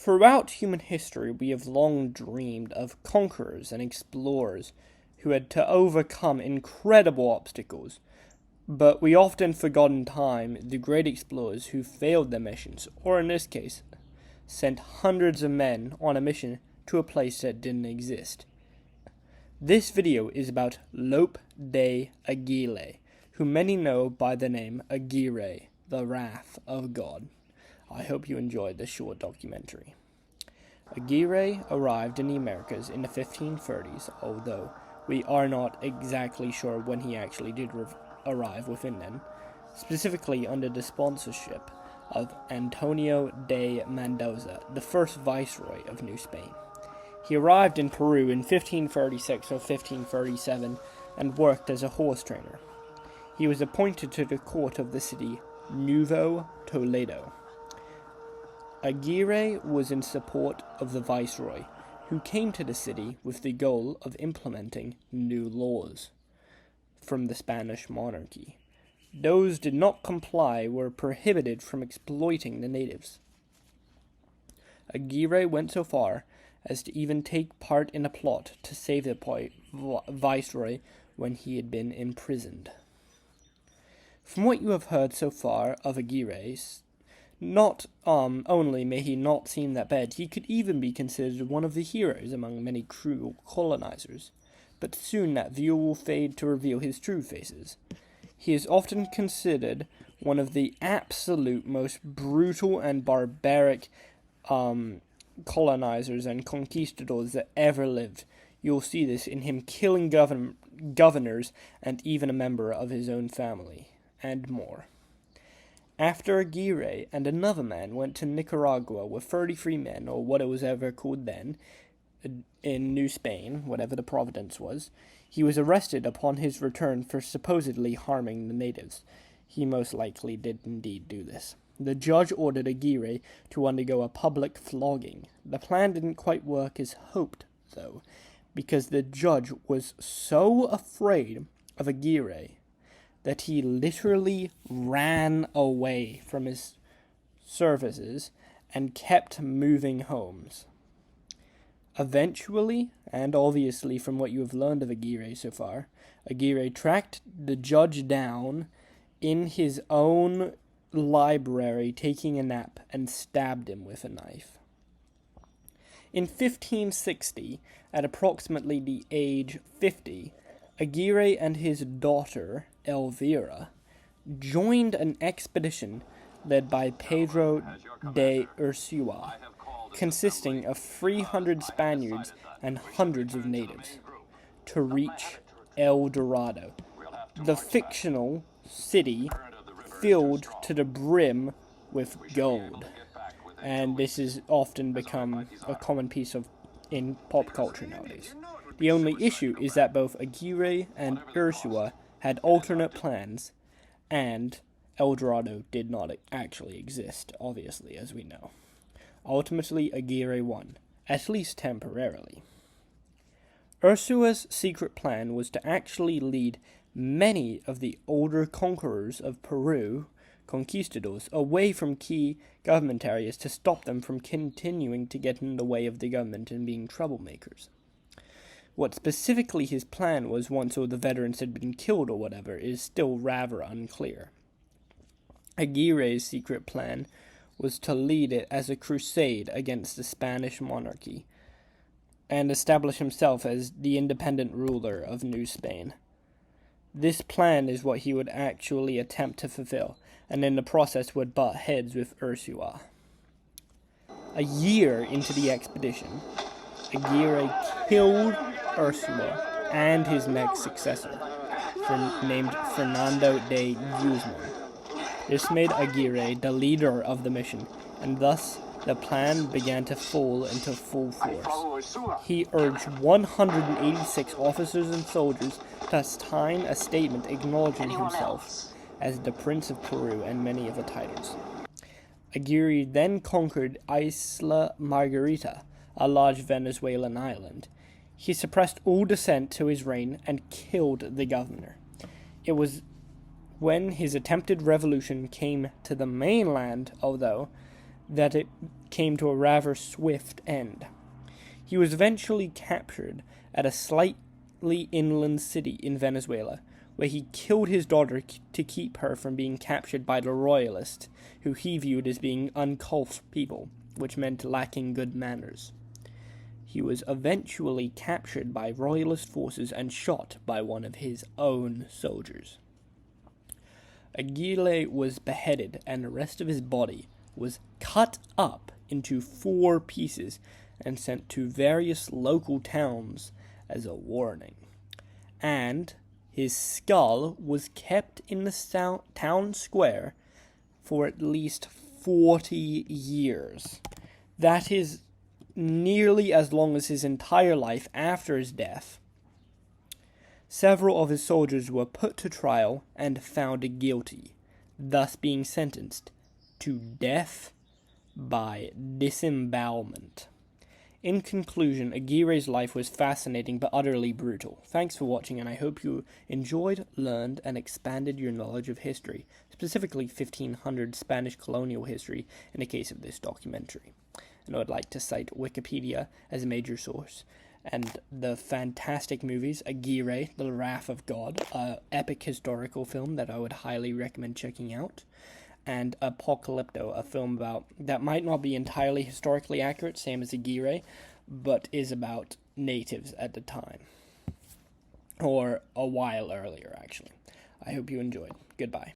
Throughout human history, we have long dreamed of conquerors and explorers who had to overcome incredible obstacles, but we often forgot in time the great explorers who failed their missions, or in this case, sent hundreds of men on a mission to a place that didn't exist. This video is about Lope de Aguirre, who many know by the name Aguirre, the Wrath of God. I hope you enjoyed this short documentary. Aguirre arrived in the Americas in the 1530s, although we are not exactly sure when he actually did arrive within then, specifically under the sponsorship of Antonio de Mendoza, the first viceroy of New Spain. He arrived in Peru in 1536 or 1537 and worked as a horse trainer. He was appointed to the court of the city Nuevo Toledo. Aguirre was in support of the viceroy, who came to the city with the goal of implementing new laws from the Spanish monarchy. Those did not comply were prohibited from exploiting the natives. Aguirre went so far as to even take part in a plot to save the viceroy when he had been imprisoned. From what you have heard so far of Aguirre, not only may he not seem that bad, he could even be considered one of the heroes among many cruel colonizers, but soon that view will fade to reveal his true faces. He is often considered one of the absolute most brutal and barbaric colonizers and conquistadors that ever lived. You'll see this in him killing governors and even a member of his own family, and more. After Aguirre and another man went to Nicaragua with 33 men, or what it was ever called then, in New Spain, whatever the province was, he was arrested upon his return for supposedly harming the natives. He most likely did indeed do this. The judge ordered Aguirre to undergo a public flogging. The plan didn't quite work as hoped, though, because the judge was so afraid of Aguirre that he literally ran away from his services and kept moving homes. Eventually, and obviously from what you have learned of Aguirre so far, Aguirre tracked the judge down in his own library taking a nap and stabbed him with a knife. In 1560, at approximately the age 50, Aguirre and his daughter, Elvira, joined an expedition led by Pedro de Ursua, consisting of 300 Spaniards and hundreds of natives, to reach El Dorado, the fictional city filled to the brim with gold. And this has often become a common piece in pop culture nowadays. The only issue is that both Aguirre and Ursua had alternate plans, and El Dorado did not actually exist, obviously, as we know. Ultimately, Aguirre won, at least temporarily. Ursua's secret plan was to actually lead many of the older conquerors of Peru, conquistadors, away from key government areas to stop them from continuing to get in the way of the government and being troublemakers. What specifically his plan was once all the veterans had been killed or whatever is still rather unclear. Aguirre's secret plan was to lead it as a crusade against the Spanish monarchy and establish himself as the independent ruler of New Spain. This plan is what he would actually attempt to fulfill, and in the process would butt heads with Ursua. A year into the expedition, Aguirre killed Ursua and his next successor, named Fernando de Guzman. This made Aguirre the leader of the mission, and thus the plan began to fall into full force. He urged 186 officers and soldiers to sign a statement acknowledging himself as the Prince of Peru and many of the titles. Aguirre then conquered Isla Margarita, a large Venezuelan island. He suppressed all dissent to his reign and killed the governor. It was when his attempted revolution came to the mainland, although, that it came to a rather swift end. He was eventually captured at a slightly inland city in Venezuela, where he killed his daughter to keep her from being captured by the royalists, who he viewed as being uncouth people, which meant lacking good manners. He was eventually captured by royalist forces and shot by one of his own soldiers. Aguirre was beheaded, and the rest of his body was cut up into 4 pieces and sent to various local towns as a warning. And his skull was kept in the town square for at least 40 years. That is nearly as long as his entire life after his death. Several of his soldiers were put to trial and found guilty, thus being sentenced to death by disembowelment. In conclusion, Aguirre's life was fascinating but utterly brutal. Thanks for watching, and I hope you enjoyed, learned, and expanded your knowledge of history, specifically 1500 Spanish colonial history in the case of this documentary. And I would like to cite Wikipedia as a major source, and the fantastic movies Aguirre, The Wrath of God, an epic historical film that I would highly recommend checking out, and Apocalypto, a film that might not be entirely historically accurate, same as Aguirre, but is about natives at the time. Or a while earlier, actually. I hope you enjoyed. Goodbye.